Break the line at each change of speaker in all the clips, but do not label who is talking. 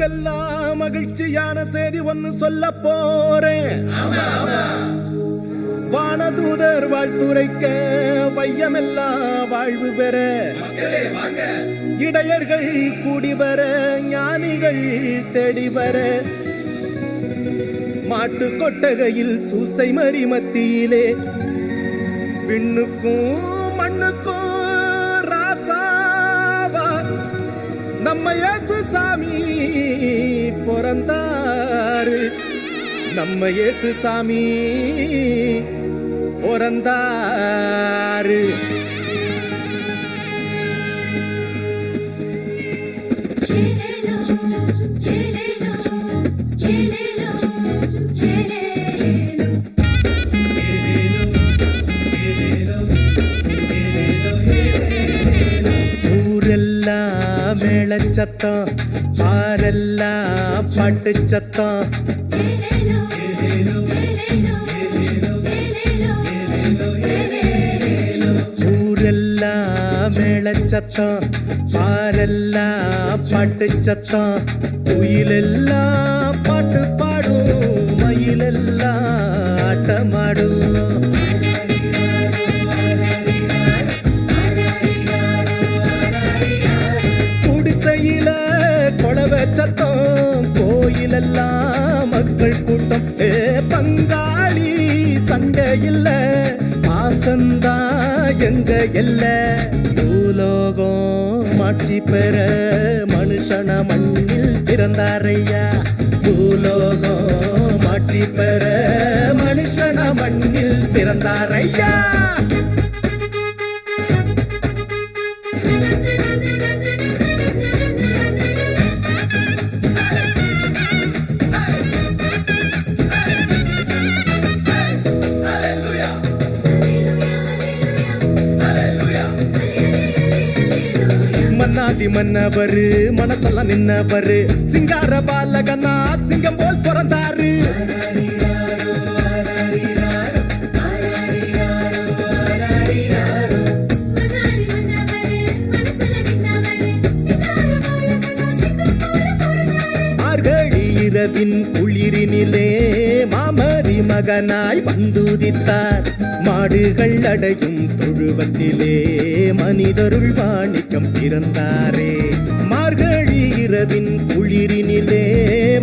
உங்களுக்கெல்லாம் மகிழ்ச்சியான செய்தி ஒன்னு சொல்ல போறேன். வானதூதர் வாழ்த்துரைக்க வையமெல்லாம் வாழ்வு பெற, இடையர்கள் கூடி வர, ஞானிகள் தேடி வர, மாட்டு கொட்டகையில் சூசை மறி மத்தியிலே விண்ணுக்கும் மண்ணுக்கும் ராசாவா நம்ம இயேசு சாமி பிறந்தாரு. நம்ம இயேசு சாமி பிறந்தாரு. ஊரெல்லாம் மேளச்சத்தம், பாரெல்லாம் பாட்டு சத்தம், ஊரெல்லாம் மேளச்சத்தம், பாரெல்லாம் பாட்டு சத்தம், குயிலெல்லாம் பாட்டு பாடும், மயிலெல்லாம் ஆட்டமாடும். குடிசையில கொளவ சத்தம், கோயிலெல்லாம் மக்கள் கூட்டம். பங்காளி சண்டை இல்ல, பாசந்தா எங்க எல்ல. பூலோகம் மாட்சி பெற மனுஷன மண்ணில் பிறந்தாரையா. பூலோகம் மாட்சி பெற மனுஷன மண்ணில் பிறந்தாரையா. மன்னாதி மன்னவரு மனசெல்லாம் நின்னவரு, சிங்கார பாலகனா சிங்கம் போல் பிறந்தாரு. மார்கழி இரவின் குளிரினிலே மாமரி மகனாய் வந்துதித்தார். மாடுகள் அடையும் தொழுவத்திலே மனிதருள் வாணிக்கம் பிறந்தாரே. மார்கழி இரவின் குளிரினிலே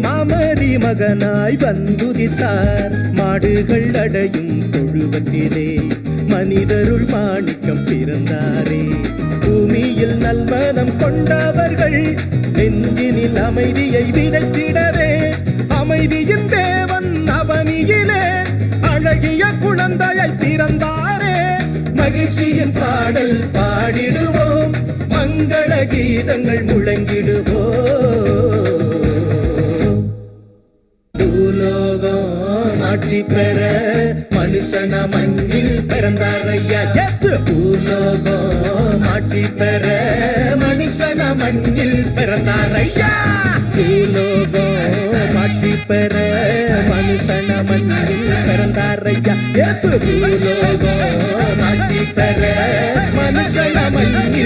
மாமரி மகனாய் வந்துதித்தார். மாடுகள் அடையும் தொழுவத்திலே மனிதருள் வாணிக்கம் பிறந்தாரே. பூமியில் நல்மனம் கொண்டவர்கள் நெஞ்சினில் அமைதியை விதைத்திடவே, அமைதியின் தேவன் அவனியிலே அழகிய குழந்தையை பிறந்தாரே. மகிழ்ச்சியின் பாடல் பாடிடுவோம், மங்கள கீதங்கள் முழங்கிடுவோம். பூலோகம் ஆட்சி பெற மனுஷன மண்ணில் பிறந்தாரையா. பூலோகம் ஆட்சி பெற மனுஷன மண்ணில் பிறந்தாரையா. பூலோகம் ஆட்சி பெற மனுஷன மண்ணில் பிறந்தாரையா. பூலோகம் ஆட்சி பெற மனுஷன மண்ணில்